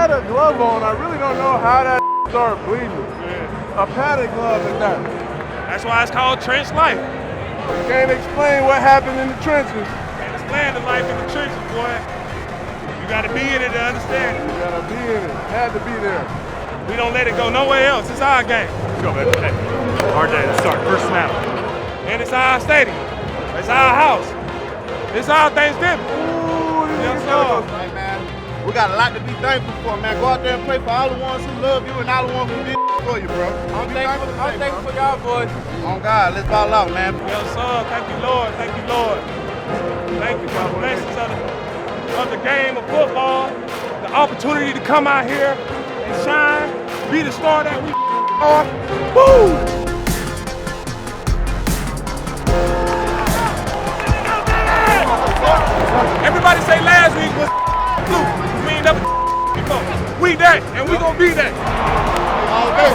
had a glove on. I really don't know how that started bleeding. Yeah. A padded glove at that. That's why it's called trench life. You can't explain what happened in the trenches. Can't explain the life in the trenches, boy. You gotta be in it to understand it. You gotta be in it. Had to be there. We don't let it go nowhere else. It's our game. Let's go, baby. Hey, our day to start. First snap. And it's our stadium. It's our house. It's our Thanksgiving. Ooh, yes, sir. Hey, man, we got a lot to be thankful for, man. Go out there and play for all the ones who love you and all the ones who did for you, bro. I'm thankful for y'all, boys. On God, let's ball out, man. Yes, sir. Thank you, Lord. Thank you, Lord. Thank you for the blessings of the game of football, the opportunity to come out here and shine, be the star that we are. Woo! Everybody say last week was blue. We ain't never before. We that, and we gonna be that. All day.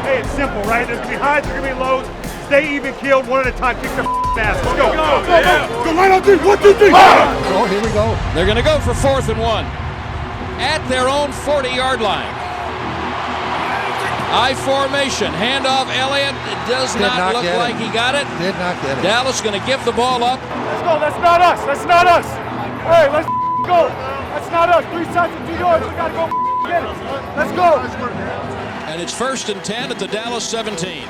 Hey, it's simple, right? There's gonna be highs, there's gonna be lows. Stay even keeled, one at a time. Kick their ass. Let's go. Go line on 3. 1, 2, 3. Oh, here we go. They're gonna go for 4th and 1 at their own 40-yard line. I formation, handoff. Elliott. It does not look like he got it. Did not get it. Dallas going to give the ball up. Let's go. That's not us. That's not us. Hey, let's go. That's not us. 3 shots and 2 yards. We gotta go get it. Let's go. And it's 1st and 10 at the Dallas 17.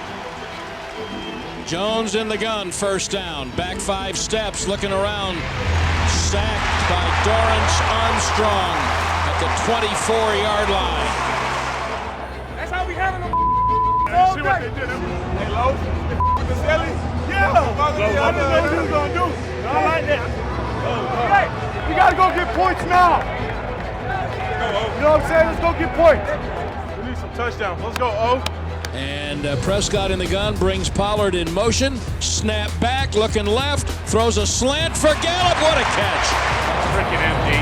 Jones in the gun, first down. Back 5 steps, looking around. Sacked by Dorrance Armstrong at the 24-yard line. That's how we having them all See day. what they did. Hey, Lowe, with the Selly? Yeah. I didn't know what he was gonna do. I like that. Hey, we gotta go get points now. You know what I'm saying? Let's go get points. We need some touchdowns. Let's go, O. And Prescott in the gun brings Pollard in motion. Snap back, looking left, throws a slant for Gallup. What a catch! Freaking MG.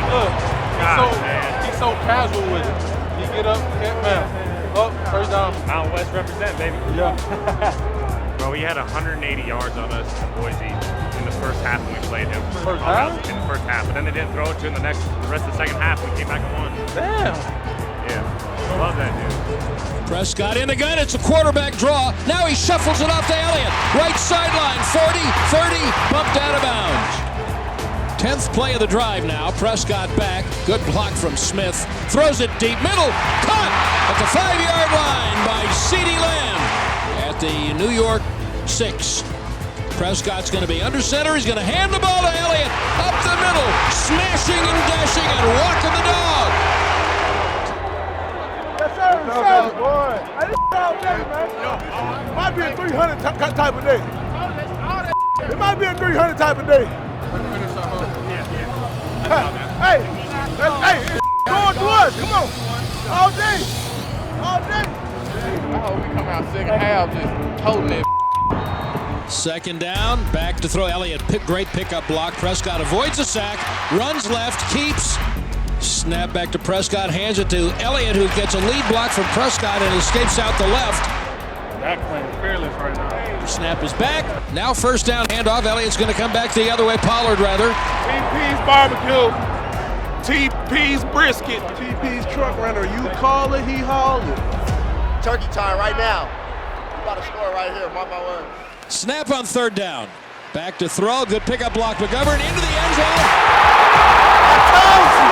He's so casual with it. He get up, can't man. Up, first down. Mountain West represent, baby. Yeah. Bro, he had 180 yards on us in Boise in the first half when we played him. First half? In the first half, but then they didn't throw it to him the rest of the second half. We came back and won. Damn. Yeah, love that dude. Prescott in the gun. It's a quarterback draw. Now he shuffles it off to Elliott. Right sideline, 40, 30, bumped out of bounds. 10th play of the drive now. Prescott back. Good block from Smith. Throws it deep middle. Caught at the 5-yard line by CeeDee Lamb at the New York 6. Prescott's going to be under center. He's going to hand the ball to Elliott. Up the middle. Smashing and dashing and walking the dog. Yes, sir. Boy. Hey, this all day, man. Might be a 300 type of day. It might be a 300 type of day. Hey, it's going to us. Come on. All day. All day. I hope we come out second half just toting it. 2nd down, back to throw. Elliott, great pickup block. Prescott avoids a sack, runs left, keeps. Snap back to Prescott, hands it to Elliott, who gets a lead block from Prescott and escapes out the left. That playing fearless right now. Snap is back. Now 1st down, handoff. Elliott's going to come back the other way. Pollard, rather. TP's barbecue. TP's brisket. TP's truck runner. You call it, he haul it. Turkey time right now. We about to score right here. Mark my words. Snap on 3rd down. Back to throw. Good pickup block. McGovern into the end zone. I told you.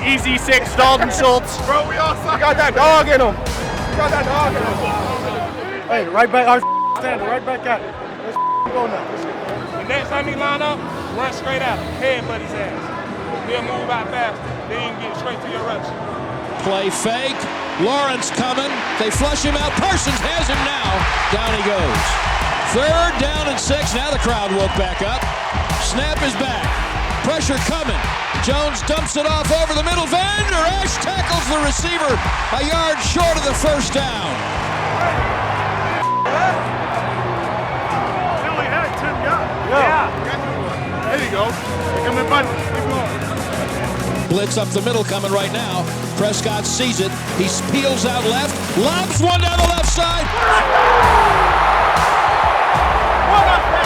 Easy 6, Dalton Schultz. Bro, we all suck. Got that dog in him. Got that dog in him. Hey, right back, our standing, right back at it. Let's go now. The next time he line up, run straight at him. Headbutt his ass. He'll move out fast. Then you can get straight to your rush. Play fake. Lawrence coming. They flush him out. Parsons has him now. Down he goes. 3rd down and 6. Now the crowd woke back up. Snap is back. Pressure coming. Jones dumps it off over the middle. Vander Esch tackles the receiver a yard short of the 1st down. Billy had 10 guys. Yeah. There you go. Come in, bud. Keep going. Blitz up the middle coming right now. Prescott sees it. He peels out left. Lobs one down the left side. What up, bro?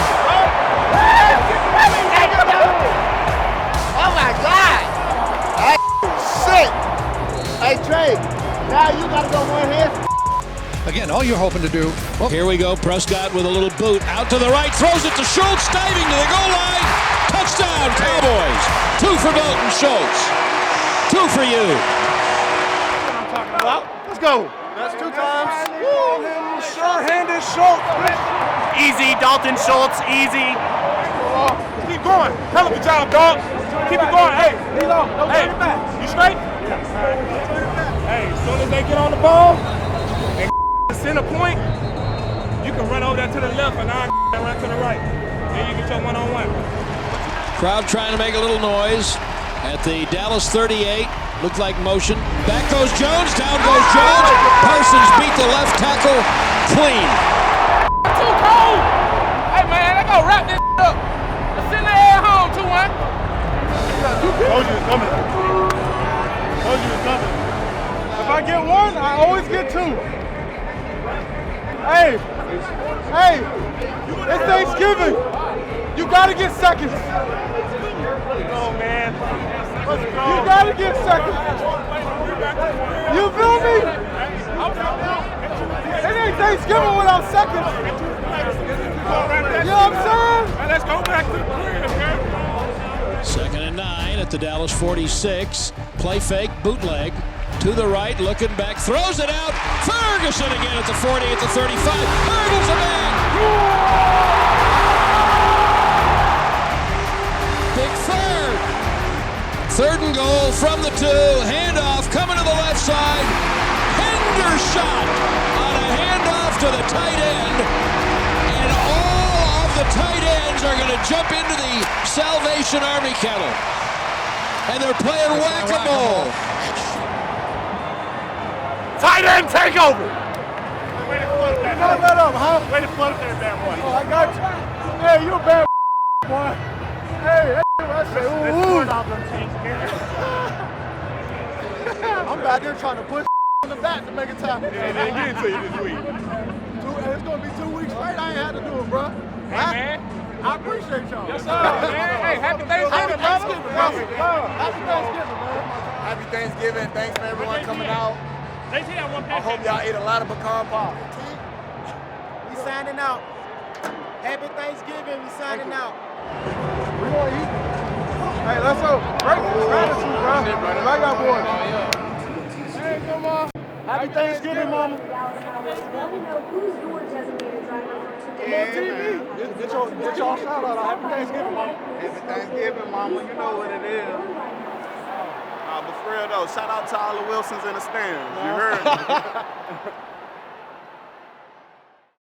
Hey, Trey, now you got to go one hand. Again, all you're hoping to do. Here we go. Prescott with a little boot. Out to the right. Throws it to Schultz. Diving to the goal line. Touchdown, Cowboys. 2 for Dalton Schultz. 2 for you. Let's go. That's 2 times. Sure-handed Schultz. Easy, Dalton Schultz, easy. Keep going. Hell of a job, dog. Keep it going. Hey, hey, you straight? Hey, as soon as they get on the ball and center point, you can run over there to the left and I run to the right. Then you get your one-on-one. Crowd trying to make a little noise at the Dallas 38. Looked like motion. Back goes Jones. Down goes Jones. Parsons beat the left tackle clean. Too cold. Hey, man, they gonna wrap this up. Let's send the air home, 2-1. Told you it's coming. Told you it's coming. If I get 1, I always get 2. Hey, it's Thanksgiving. You gotta get seconds. Oh, man. You gotta get seconds. You feel me? It ain't Thanksgiving without seconds. You know what I'm saying? Let's go back to the crib, man. 2nd and 9 at the Dallas 46. Play fake, bootleg. To the right, looking back, throws it out. Ferguson again at the 40, at the 35. Hurdles a man. Big third. 3rd and goal from the 2. Handoff coming to the left side. Hendershot on a handoff to the tight end. And all of the tight ends are going to jump into the Salvation Army kennel. And they're playing whack-a-mole. Tight end takeover. Way to flood that. Let up, huh? Way to flood that bad boy. Oh, I got you. Hey, you a bad boy. Hey, I say, ooh. I'm back there trying to push in the back to make a tackle. Yeah, they get it to you this week. It's gonna be 2 weeks straight. I ain't had to do it, bro. Hey, man. I appreciate y'all. Yes, sir, man. Hey, happy Thanksgiving, brother. Happy Thanksgiving, man. Happy Thanksgiving. Thanks for everyone coming out. I hope y'all ate a lot of pecan pie. We signing out. Happy Thanksgiving. We signing out. We gonna eat. Hey, let's go. Great gratitude, bro. Like y'all boys. Hey, come on. Happy Thanksgiving, mama. Let me know who's your designated driver for today. Come on TV. Get y'all shout out. Happy Thanksgiving, mama. Happy Thanksgiving, mama. You know what it is. But for real though, shout out to all the Wilsons in the stands. You heard me.